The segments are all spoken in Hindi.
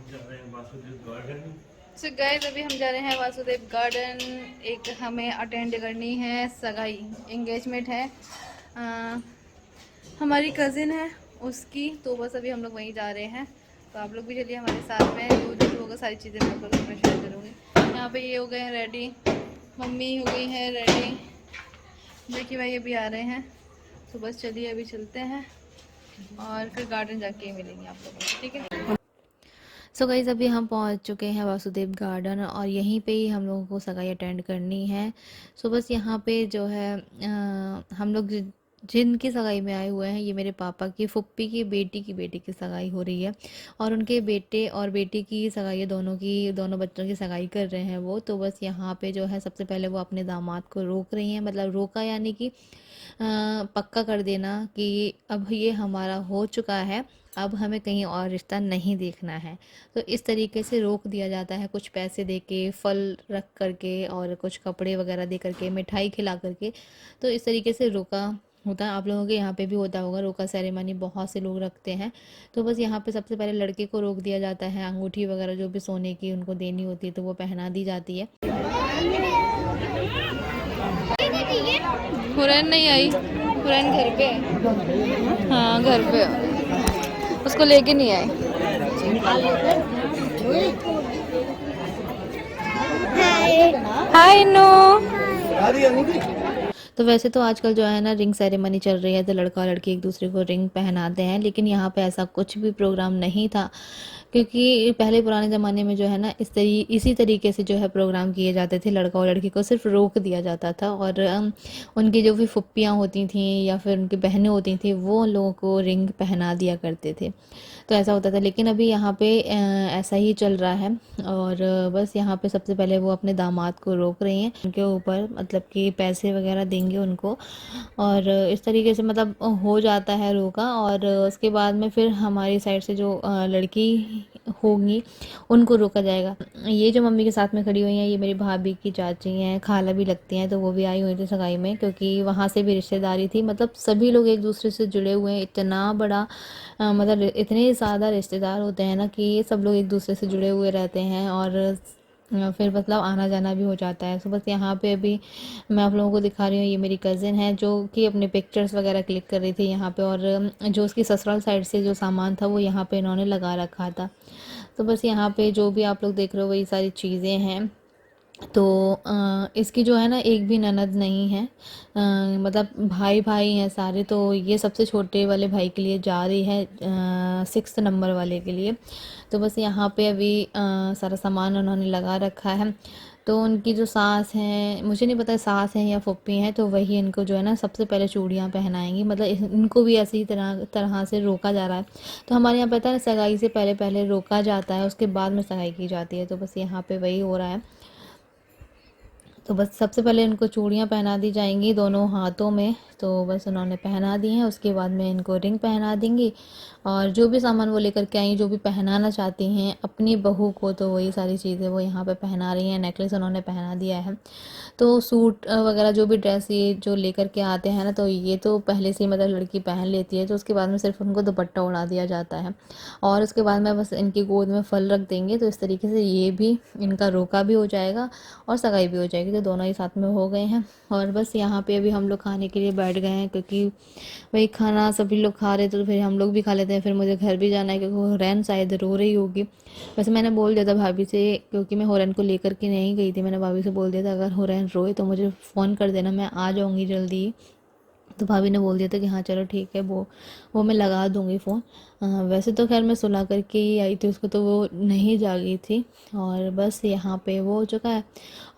जा रहे हैं वासुदेव गार्डन। सो गाइस अभी हम जा रहे हैं वासुदेव गार्डन। एक हमें अटेंड करनी है सगाई, एंगेजमेंट है। अ, हमारी कज़िन है उसकी, तो बस अभी हम लोग वहीं जा रहे हैं। तो आप लोग भी चलिए हमारे साथ में, जो जो होगा सारी चीज़ें मैं आप लोगों में शेयर करूँगी। यहाँ पे ये हो गए हैं रेडी, मम्मी हो गई है रेडी, देखिए भाई अभी आ रहे हैं। तो बस चलिए अभी चलते हैं और फिर गार्डन जाके मिलेंगे आप लोगों को, ठीक है। सो गाइज़ अभी हम पहुंच चुके हैं वासुदेव गार्डन और यहीं पे ही हम लोगों को सगाई अटेंड करनी है। सो बस यहाँ पे जो है हम लोग जिनकी सगाई में आए हुए हैं, ये मेरे पापा की फुप्पी की बेटी की सगाई हो रही है और उनके बेटे और बेटी की सगाई है, दोनों बच्चों की सगाई कर रहे हैं वो। तो बस यहाँ पे जो है सबसे पहले वो अपने दामाद को रोक रही हैं, मतलब रोका यानी कि पक्का कर देना कि अब ये हमारा हो चुका है, अब हमें कहीं और रिश्ता नहीं देखना है। तो इस तरीके से रोक दिया जाता है, कुछ पैसे दे के, फल रख करके और कुछ कपड़े वगैरह दे करके, मिठाई खिला करके। तो इस तरीके से रोका होता है। आप लोगों के यहाँ पे भी होता होगा रोका सेरेमनी, बहुत से लोग रखते हैं। तो बस यहाँ पे सबसे पहले लड़के को रोक दिया जाता है, अंगूठी वगैरह जो भी सोने की उनको देनी होती है तो वो पहना दी जाती है। हुरैन नहीं आई, हुरैन घर पे है। हाँ घर पे है, उसको लेके नहीं आए। हाय नो। तो वैसे तो आजकल जो है ना रिंग सेरेमनी चल रही है, तो लड़का और लड़की एक दूसरे को रिंग पहनाते हैं, लेकिन यहाँ पे ऐसा कुछ भी प्रोग्राम नहीं था। क्योंकि पहले पुराने ज़माने में जो है ना इसी तरीके से जो है प्रोग्राम किए जाते थे, लड़का और लड़की को सिर्फ रोक दिया जाता था और उनकी जो भी फुप्पियाँ होती थीं या फिर उनकी बहनें होती थीं वो उन लोगों को रिंग पहना दिया करते थे। तो ऐसा होता था, लेकिन अभी यहाँ पे ऐसा ही चल रहा है। और बस यहाँ पे सबसे पहले वो अपने दामाद को रोक रही हैं, उनके ऊपर मतलब कि पैसे वगैरह देंगे उनको और इस तरीके से मतलब हो जाता है रोका। और उसके बाद में फिर हमारी साइड से जो लड़की होंगी उनको रोका जाएगा। ये जो मम्मी के साथ में खड़ी हुई हैं ये मेरी भाभी की चाची हैं, खाला भी लगती हैं, तो वो भी आई हुई थी सगाई में क्योंकि वहाँ से भी रिश्तेदारी थी। मतलब सभी लोग एक दूसरे से जुड़े हुए हैं, इतना बड़ा मतलब इतने ज़्यादा रिश्तेदार होते हैं ना कि सब लोग एक दूसरे से जुड़े हुए रहते हैं और फिर मतलब आना जाना भी हो जाता है। सो बस यहाँ पे अभी मैं आप लोगों को दिखा रही हूँ, ये मेरी कज़िन है जो कि अपने पिक्चर्स वगैरह क्लिक कर रही थी यहाँ पे और जो उसकी ससुराल साइड से जो सामान था वो यहाँ पे इन्होंने लगा रखा था। तो बस यहाँ पे जो भी आप लोग देख रहे हो वही सारी चीज़ें हैं। तो इसकी जो है ना एक भी ननद नहीं है, मतलब भाई भाई हैं सारे। तो ये सबसे छोटे वाले भाई के लिए जा रही है, 6 नंबर वाले के लिए। तो बस यहाँ पे अभी सारा सामान उन्होंने लगा रखा है। तो उनकी जो सास हैं, मुझे नहीं पता सास हैं या फुप्पी हैं, तो वही इनको जो है ना सबसे पहले चूड़ियाँ पहनाएंगी। मतलब इनको भी ऐसी ही तरह तरह से रोका जा रहा है। तो हमारे यहाँ पता है सगाई से पहले पहले रोका जाता है, उसके बाद में सगाई की जाती है। तो बस यहाँ पे वही हो रहा है। तो बस सबसे पहले इनको चूड़ियाँ पहना दी जाएंगी दोनों हाथों में, तो बस उन्होंने पहना दी हैं। उसके बाद में इनको रिंग पहना देंगी और जो भी सामान वो लेकर के आई, जो भी पहनाना चाहती हैं अपनी बहू को, तो वही सारी चीज़ें वो यहाँ पे पहना रही हैं। नेकलेस उन्होंने पहना दिया है। तो सूट वगैरह जो भी ड्रेस ये जो लेकर के आते हैं ना, तो ये तो पहले से ही मतलब लड़की पहन लेती है। तो उसके बाद में सिर्फ उनको दुपट्टा उड़ा दिया जाता है और उसके बाद में बस इनकी गोद में फल रख देंगे। तो इस तरीके से ये भी इनका रोका भी हो जाएगा और सगाई भी हो जाएगी, तो दोनों ही साथ में हो गए हैं। और बस यहाँ पे अभी हम लोग खाने के लिए बैठ गए हैं क्योंकि वही खाना सभी लोग खा रहे थे तो फिर हम लोग भी खा लेते हैं। फिर मुझे घर भी जाना है क्योंकि हुरैन शायद रो रही होगी। वैसे मैंने बोल दिया था भाभी से, क्योंकि मैं हुरैन को लेकर के नहीं गई थी, मैंने भाभी से बोल दिया था अगर हुरैन रोए तो मुझे फ़ोन कर देना, मैं आ जाऊँगी जल्दी। तो भाभी ने बोल दिया था कि हाँ चलो ठीक है, वो मैं लगा दूँगी फ़ोन। वैसे तो खैर मैं सुला करके ही आई थी उसको, तो वो नहीं जागी थी। और बस यहाँ पे वो हो चुका है।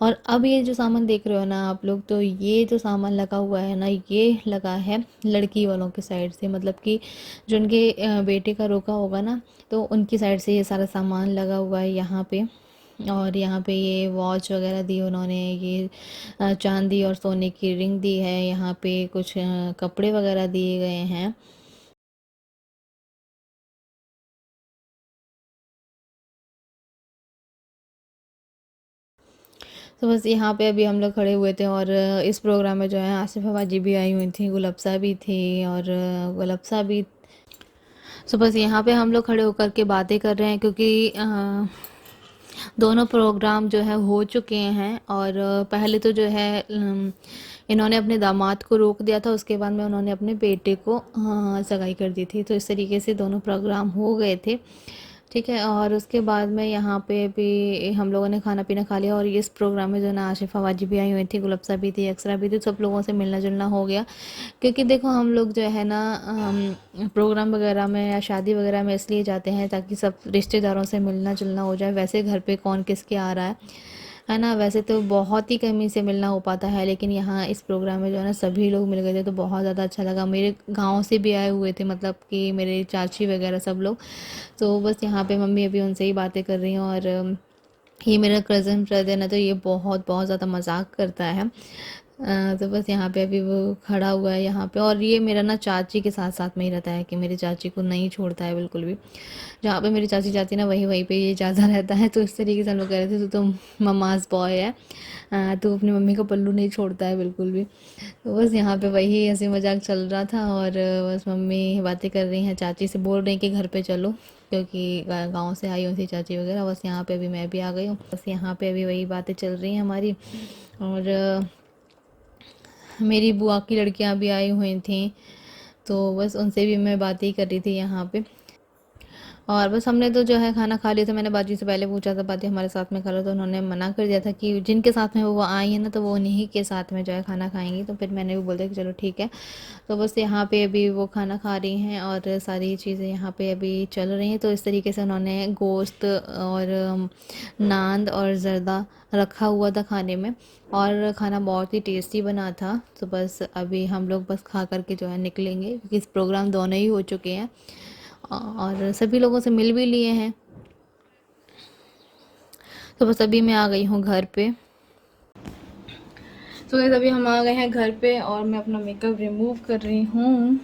और अब ये जो सामान देख रहे हो ना आप लोग, तो ये जो सामान लगा हुआ है ना, ये लगा है लड़की वालों की साइड से, मतलब कि जो उनके बेटे का रोका होगा ना, तो उनकी साइड से ये सारा सामान लगा हुआ है यहाँ पे। और यहाँ पे ये वॉच वगैरह दी उन्होंने, ये चांदी और सोने की रिंग दी है, यहाँ पे कुछ कपड़े वगैरह दिए गए हैं। तो बस यहाँ पे अभी हम लोग खड़े हुए थे और इस प्रोग्राम में जो है आसिफ बाजी भी आई हुई थी, गुलबसा भी थी और गुलबसा भी। सो बस यहाँ पे हम लोग खड़े होकर के बातें कर रहे हैं, क्योंकि दोनों प्रोग्राम जो है हो चुके हैं। और पहले तो जो है इन्होंने अपने दामाद को रोक दिया था, उसके बाद में उन्होंने अपने बेटे को सगाई कर दी थी। तो इस तरीके से दोनों प्रोग्राम हो गए थे, ठीक है। और उसके बाद में यहाँ पे भी हम लोगों ने खाना पीना खा लिया। और इस प्रोग्राम में जो है ना आशिफ़ा वाजी भी आई हुई थी, गुलब्सा भी थी, अक्सरा भी थी, सब लोगों से मिलना जुलना हो गया। क्योंकि देखो हम लोग जो है ना प्रोग्राम वगैरह में या शादी वगैरह में इसलिए जाते हैं ताकि सब रिश्तेदारों से मिलना जुलना हो जाए। वैसे घर पे कौन किसके आ रहा है ना। वैसे तो बहुत ही कमी से मिलना हो पाता है, लेकिन यहाँ इस प्रोग्राम में जो है ना सभी लोग मिल गए थे, तो बहुत ज़्यादा अच्छा लगा। मेरे गांव से भी आए हुए थे, मतलब कि मेरे चाची वगैरह सब लोग। तो बस यहाँ पे मम्मी अभी उनसे ही बातें कर रही हैं। और ये मेरा कज़न ब्रदर है, तो ये बहुत बहुत ज़्यादा मजाक करता है। तो बस यहाँ पे अभी वो खड़ा हुआ है यहाँ पे। और ये मेरा ना चाची के साथ साथ में ही रहता है, कि मेरी चाची को नहीं छोड़ता है बिल्कुल भी। जहाँ पे मेरी चाची जाती है ना वहीं पे ये ज़्यादा रहता है। तो इस तरीके से हम लोग कह रहे थे तो ममाज बॉय है, तो अपनी मम्मी का पल्लू नहीं छोड़ता है बिल्कुल भी। तो बस यहाँ पे वही हंसी मजाक चल रहा था। और बस मम्मी बातें कर रही हैं, चाची से बोल रही हैं कि घर पे चलो, क्योंकि गांव से आई हुई थी चाची वगैरह। बस यहाँ पे अभी मैं भी आ गई हूँ, बस यहाँ पे अभी वही बातें चल रही हैं हमारी। और मेरी बुआ की लड़कियां भी आई हुई थी, तो बस उनसे भी मैं बातें ही कर रही थी यहाँ पे। और बस हमने तो जो है खाना खा लिया था। मैंने बाजी से पहले पूछा था बाजी हमारे साथ में खा लो, तो उन्होंने मना कर दिया था कि जिनके साथ में वो आई है ना, तो वो उन्हीं के साथ में जो है खाना खाएंगी। तो फिर मैंने भी बोल दिया कि चलो ठीक है। तो बस यहाँ पे अभी वो खाना खा रही हैं और सारी चीज़ें यहाँ पे अभी चल रही हैं। तो इस तरीके से उन्होंने गोश्त और नान और ज़र्दा रखा हुआ था खाने में, और खाना बहुत ही टेस्टी बना था। तो बस अभी हम लोग बस खा करके जो है निकलेंगे, क्योंकि इस प्रोग्राम दोनों ही हो चुके हैं और सभी लोगों से मिल भी लिए हैं। तो बस अभी मैं आ गई हूँ घर पे। तो गाइस अभी हम आ गए हैं घर पे और मैं अपना मेकअप रिमूव कर रही हूँ।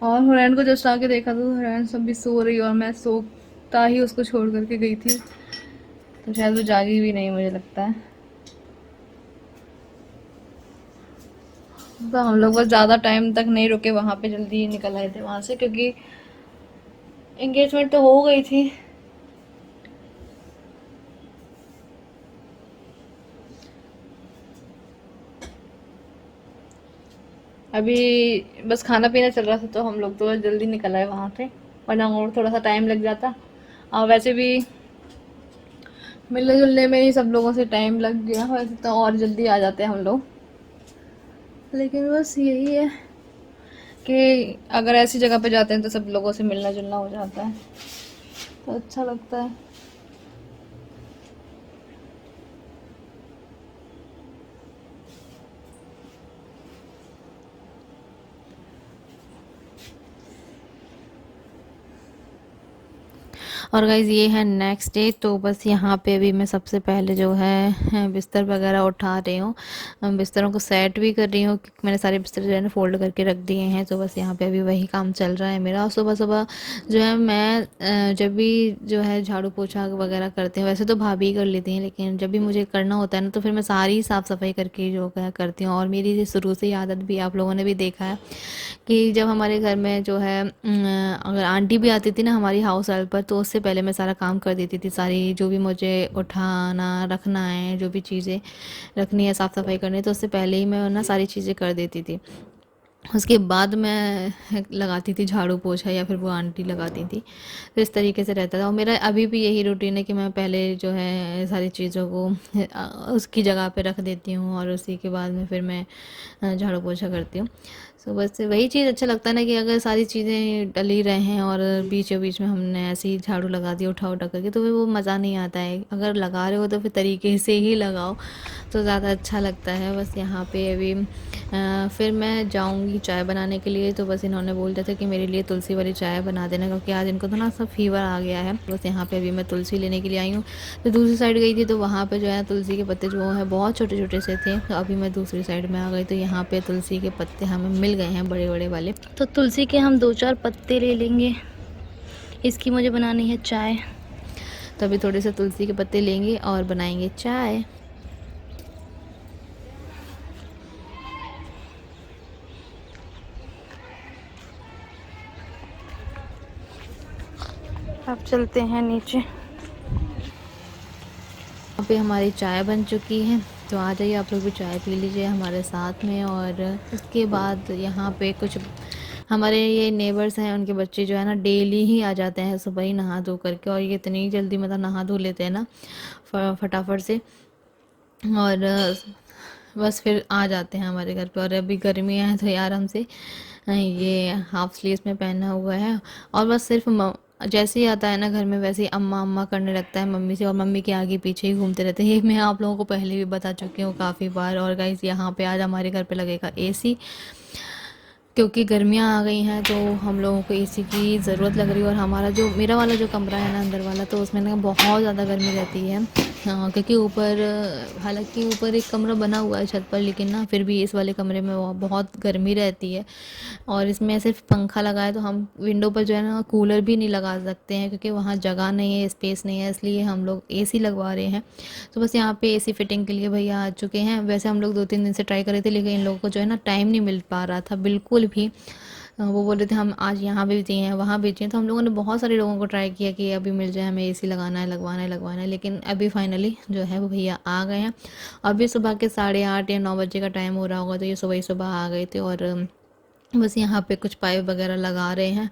और हुरैन को जस्ट आके देखा तो हुरैन सब भी सो रही, और मैं सोता ही उसको छोड़ करके गई थी, तो शायद वो जागी भी नहीं मुझे लगता है। तो हम लोग बस ज़्यादा टाइम तक नहीं रुके वहाँ पे, जल्दी निकल आए थे वहाँ से, क्योंकि एंगेजमेंट तो हो गई थी। अभी बस खाना पीना चल रहा था, तो हम लोग तो जल्दी निकल आए वहाँ से, वरना और थोड़ा सा टाइम लग जाता। और वैसे भी मिलने जुलने में ही सब लोगों से टाइम लग गया, वैसे तो और जल्दी आ जाते हैं हम लोग। लेकिन बस यही है कि अगर ऐसी जगह पे जाते हैं तो सब लोगों से मिलना जुलना हो जाता है, तो अच्छा लगता है। और गाइज़ ये है नेक्स्ट डे। तो बस यहाँ पे अभी मैं सबसे पहले जो है बिस्तर वगैरह उठा रही हूँ, बिस्तरों को सेट भी कर रही हूँ, क्योंकि मैंने सारे बिस्तर जो है ना फोल्ड करके रख दिए हैं। तो बस यहाँ पे अभी वही काम चल रहा है मेरा। और सुबह सुबह जो है मैं जब भी जो है झाड़ू पोछा वगैरह करते हैं, वैसे तो भाभी कर लेती हैं, लेकिन जब भी मुझे करना होता है ना, तो फिर मैं सारी साफ़ सफाई करके जो है करती हूँ। और मेरी ये शुरू से ही आदत भी आप लोगों ने भी देखा है कि जब हमारे घर में जो है अगर आंटी भी आती थी ना हमारी हाउस हेल्प पर, तो उससे पहले मैं सारा काम कर देती थी। सारी जो भी मुझे उठाना रखना है, जो भी चीज़ें रखनी है, साफ़ सफाई करनी है, तो उससे पहले ही मैं ना सारी चीज़ें कर देती थी। उसके बाद मैं लगाती थी झाड़ू पोछा, या फिर वो आंटी लगाती थी। तो इस तरीके से रहता था। और मेरा अभी भी यही रूटीन है कि मैं पहले जो है सारी चीज़ों को उसकी जगह पे रख देती हूँ, और उसी के बाद में फिर मैं झाड़ू पोछा करती हूँ। सो बस वही चीज़ अच्छा लगता है ना, कि अगर सारी चीज़ें डली रहे हैं और बीचों बीच में हमने ऐसे ही झाड़ू लगा दिया उठा उठा करके, तो फिर वो मज़ा नहीं आता है। अगर लगा रहे हो तो फिर तरीके से ही लगाओ, तो ज़्यादा अच्छा लगता है। बस यहाँ पे अभी फिर मैं जाऊँगी चाय बनाने के लिए। तो बस इन्होंने बोल दिया था कि मेरे लिए तुलसी वाली चाय बना देना, क्योंकि आज इनको तो ना सब फीवर आ गया है। बस यहाँ पे अभी मैं तुलसी लेने के लिए आई हूँ। तो दूसरी साइड गई थी, तो वहाँ पे जो है तुलसी के पत्ते जो है बहुत छोटे छोटे से थे। तो अभी मैं दूसरी साइड में आ गई, तो यहाँ पे तुलसी के पत्ते हमें मिल गए हैं बड़े बड़े वाले। तो तुलसी के हम 2-4 पत्ते ले लेंगे, इसकी मुझे बनानी है चाय। तो अभी थोड़े से तुलसी के पत्ते लेंगे और बनाएंगे चाय। अब चलते हैं नीचे। यहाँ पे हमारी चाय बन चुकी है, तो आ जाइए आप लोग भी चाय पी लीजिए हमारे साथ में। और उसके बाद यहाँ पे कुछ हमारे ये नेबर्स हैं, उनके बच्चे जो है ना डेली ही आ जाते हैं सुबह ही नहा धो करके, और ये इतनी जल्दी मतलब नहा धो लेते हैं ना फटाफट से, और बस फिर आ जाते हैं हमारे घर पे। और अभी गर्मियाँ हैं तो यार हमसे ये हाफ स्लीव्स में पहना हुआ है, और बस सिर्फ जैसे ही आता है ना घर में वैसे ही अम्मा अम्मा करने लगता है मम्मी से, और मम्मी के आगे पीछे ही घूमते रहते हैं। ये मैं आप लोगों को पहले भी बता चुकी हूँ काफ़ी बार। और गाइस यहाँ पे आज हमारे घर पे लगेगा एसी, क्योंकि गर्मियाँ आ गई हैं तो हम लोगों को एसी की ज़रूरत लग रही है। और हमारा जो मेरा वाला जो कमरा है ना अंदर वाला, तो उसमें ना बहुत ज़्यादा गर्मी रहती है। हाँ, क्योंकि ऊपर हालांकि ऊपर एक कमरा बना हुआ है छत पर, लेकिन ना फिर भी इस वाले कमरे में बहुत गर्मी रहती है। और इसमें सिर्फ पंखा लगा है, तो हम विंडो पर जो है ना कूलर भी नहीं लगा सकते हैं, क्योंकि वहाँ जगह नहीं है, स्पेस नहीं है, इसलिए हम लोग एसी लगवा रहे हैं। तो बस यहाँ पे एसी फिटिंग के लिए भैया आ चुके हैं। वैसे हम लोग 2-3 दिन से ट्राई कर रहे थे, लेकिन इन लोगों को जो है ना टाइम नहीं मिल पा रहा था बिल्कुल भी। वो बोल रहे थे हम आज यहाँ भी चाहिए वहाँ भी चाहिए, तो हम लोगों ने बहुत सारे लोगों को ट्राई किया कि अभी मिल जाए, हमें एसी लगाना है, लगवाना है, लगवाना है। लेकिन अभी फाइनली जो है वो भैया आ गए हैं। अभी सुबह के 8:30 या 9 बजे का टाइम हो रहा होगा, तो ये सुबह ही सुबह आ गए थे। और बस यहाँ पे कुछ पाइप वगैरह लगा रहे हैं।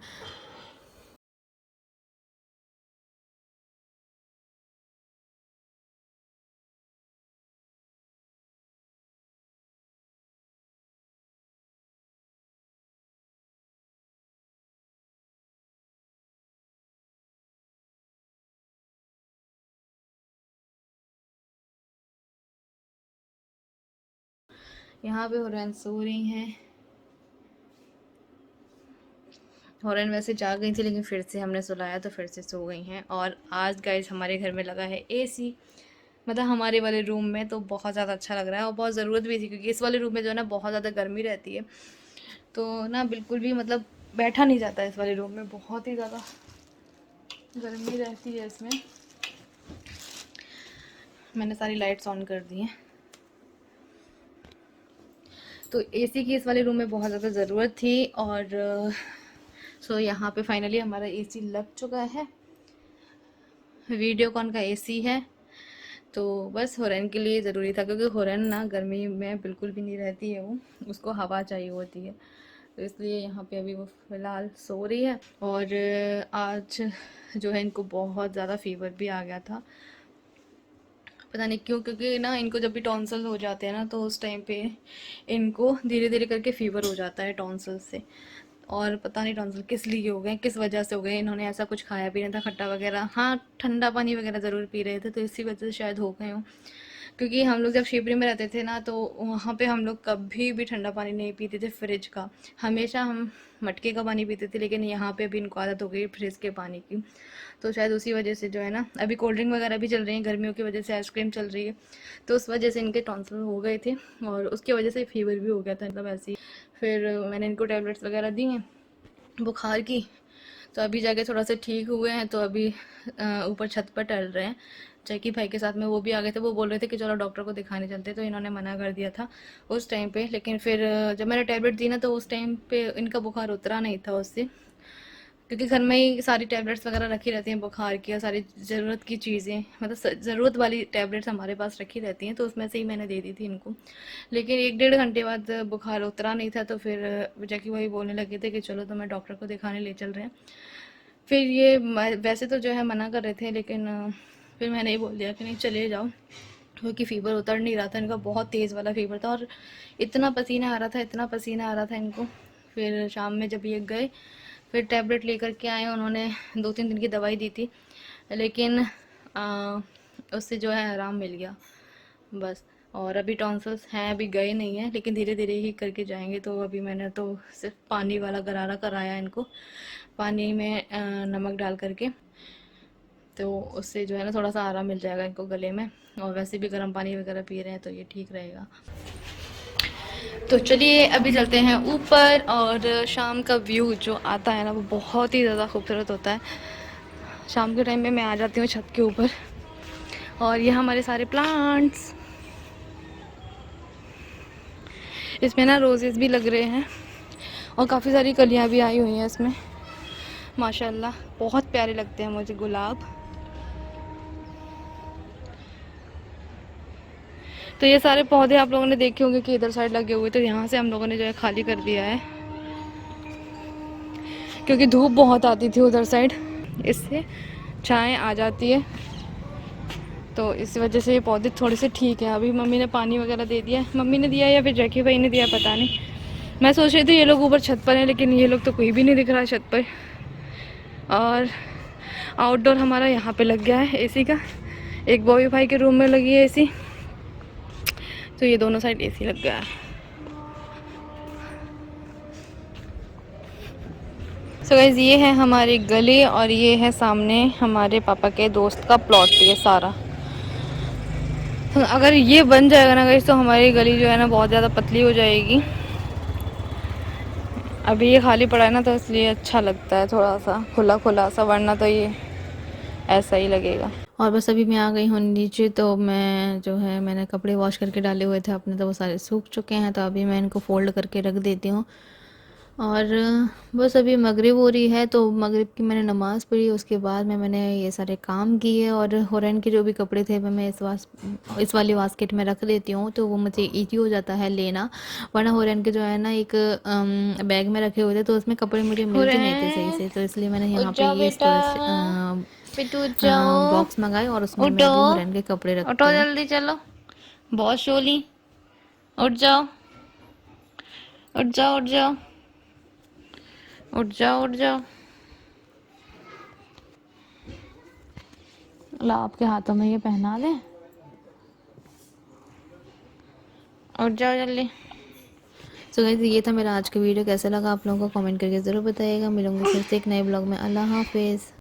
यहाँ पे हुरैन सो रही हैं। हुरैन वैसे जाग गई थी, लेकिन फिर से हमने सुलाया तो फिर से सो गई हैं। और आज गाइस हमारे घर में लगा है एसी, मतलब हमारे वाले रूम में, तो बहुत ज़्यादा अच्छा लग रहा है। और बहुत ज़रूरत भी थी, क्योंकि इस वाले रूम में जो है ना बहुत ज़्यादा गर्मी रहती है, तो ना बिल्कुल भी मतलब बैठा नहीं जाता है इस वाले रूम में, बहुत ही ज़्यादा गर्मी रहती है इसमें। मैंने सारी लाइट्स ऑन कर दी हैं। तो एसी की इस वाले रूम में बहुत ज़्यादा ज़रूरत थी। और सो यहाँ पे फाइनली हमारा एसी लग चुका है, वीडियोकॉन का एसी है। तो बस हुरैन के लिए ज़रूरी था, क्योंकि हुरैन ना गर्मी में बिल्कुल भी नहीं रहती है, वो उसको हवा चाहिए होती है। तो इसलिए यहाँ पे अभी वो फ़िलहाल सो रही है। और आज जो है इनको बहुत ज़्यादा फ़ीवर भी आ गया था, पता नहीं क्यों, क्योंकि ना इनको जब भी टॉन्सिल हो जाते हैं ना, तो उस टाइम पे इनको धीरे धीरे करके फ़ीवर हो जाता है टॉन्सिल से। और पता नहीं टॉन्सिल किस लिए हो गए, किस वजह से हो गए। इन्होंने ऐसा कुछ खाया भी नहीं था खट्टा वगैरह, हाँ ठंडा पानी वगैरह ज़रूर पी रहे थे, तो इसी वजह से शायद हो गए हों। क्योंकि हम लोग जब शिवपुरी में रहते थे ना, तो वहाँ पे हम लोग कभी भी ठंडा पानी नहीं पीते थे फ्रिज का, हमेशा हम मटके का पानी पीते थे। लेकिन यहाँ पे अभी इनको आदत हो गई फ्रिज के पानी की, तो शायद उसी वजह से जो है ना, अभी कोल्ड ड्रिंक वगैरह भी चल रही है, गर्मियों की वजह से आइसक्रीम चल रही है, तो उस वजह से इनके टॉन्सिल हो गए थे, और उसकी वजह से फीवर भी हो गया था, मतलब ऐसे ही। फिर मैंने इनको टैबलेट्स वगैरह दी हैं बुखार की, तो अभी जाके थोड़ा सा ठीक हुए हैं। तो अभी ऊपर छत पर टहल रहे हैं। जैकी भाई के साथ में वो भी आ गए थे, वो बोल रहे थे कि चलो डॉक्टर को दिखाने चलते, तो इन्होंने मना कर दिया था उस टाइम पे। लेकिन फिर जब मैंने टैबलेट दी ना, तो उस टाइम पे इनका बुखार उतरा नहीं था उससे, क्योंकि घर में ही सारी टैबलेट्स वगैरह रखी रहती हैं बुखार की, और सारी ज़रूरत की चीज़ें, मतलब ज़रूरत वाली टैबलेट्स हमारे पास रखी रहती हैं, तो उसमें से ही मैंने दे दी थी इनको। लेकिन 1-1.5 घंटे बाद बुखार उतरा नहीं था, तो फिर जैकी वही बोलने लगे थे कि चलो तो मैं डॉक्टर को दिखाने ले चल रहे हैं। फिर ये वैसे तो जो है मना कर रहे थे, लेकिन फिर मैंने ही बोल दिया कि नहीं चले जाओ, क्योंकि फ़ीवर उतर नहीं रहा था इनका, बहुत तेज़ वाला फ़ीवर था, और इतना पसीना आ रहा था, इतना पसीना आ रहा था इनको। फिर शाम में जब ये गए, फिर टैबलेट लेकर के आए, उन्होंने 2-3 दिन की दवाई दी थी, लेकिन उससे जो है आराम मिल गया बस। और अभी टॉन्सिल्स हैं, अभी गए नहीं हैं, लेकिन धीरे धीरे ही करके जाएंगे। तो अभी मैंने तो सिर्फ पानी वाला गरारा कराया इनको, पानी में नमक डाल करके, तो उससे जो है ना थोड़ा सा आराम मिल जाएगा इनको गले में। और वैसे भी गर्म पानी वगैरह पी रहे हैं, तो ये ठीक रहेगा। तो चलिए अभी चलते हैं ऊपर, और शाम का व्यू जो आता है ना, वो बहुत ही ज़्यादा खूबसूरत होता है। शाम के टाइम में मैं आ जाती हूँ छत के ऊपर, और ये हमारे सारे प्लांट्स, इसमें ना रोजेस भी लग रहे हैं, और काफ़ी सारी कलियाँ भी आई हुई हैं इसमें। माशाल्लाह बहुत प्यारे लगते हैं मुझे गुलाब। तो ये सारे पौधे आप लोगों ने देखे होंगे कि इधर साइड लगे हुए, तो यहाँ से हम लोगों ने जो है खाली कर दिया है क्योंकि धूप बहुत आती थी उधर साइड, इससे छाएं आ जाती है, तो इस वजह से ये पौधे थोड़े से ठीक है। अभी मम्मी ने पानी वगैरह दे दिया है, मम्मी ने दिया या फिर जैकी भाई ने दिया पता नहीं। मैं सोच रही थी ये लोग ऊपर छत पर हैं, लेकिन ये लोग तो कोई भी नहीं दिख रहा है छत पर। और आउटडोर हमारा यहाँ पे लग गया है एसी का, एक बॉबी भाई के रूम में लगी है एसी, तो ये दोनों साइड एसी लग गया है। सो गाइस ये है हमारी गली और ये है सामने हमारे पापा के दोस्त का प्लॉट, ये सारा। तो अगर ये बन जाएगा ना गाइस तो हमारी गली जो है ना बहुत ज़्यादा पतली हो जाएगी। अभी ये खाली पड़ा है ना, तो इसलिए अच्छा लगता है थोड़ा सा खुला खुला सा, वरना तो ये ऐसा ही लगेगा। और बस अभी मैं आ गई हूँ नीचे, तो मैं जो है मैंने कपड़े वॉश करके डाले हुए थे अपने, तो वो सारे सूख चुके हैं, तो अभी मैं इनको फ़ोल्ड करके रख देती हूँ। और बस अभी मगरिब हो रही है, तो मगरिब की मैंने नमाज़ पढ़ी, उसके बाद मैंने ये सारे काम किए। और हुरैन के जो भी कपड़े थे वो मैं इस वाली बास्केट में रख देती हूँ, तो वो मुझे ईजी हो जाता है लेना। वरना हुरैन के जो है ना एक बैग में रखे हुए थे, तो उसमें कपड़े मुझे मिलते नहीं थे सही से, तो इसलिए मैंने यहाँ पे ये बॉक्स मंगाए और उसमें मैं अभी हुरैन के कपड़े रखती उठो हूँ। जल्दी चलो, बहुत शोली, उठ जाओ उठ जाओ उठ जाओ उठ जाओ उठ जाओ। ला आपके हाथों में ये पहना दें। उठ जाओ जल्दी। सो गाइस ये था मेरा आज का वीडियो, कैसा लगा आप लोगों को कमेंट करके ज़रूर बताइएगा। मिलूंगी फिर से एक नए ब्लॉग में। अल्लाह हाफिज़।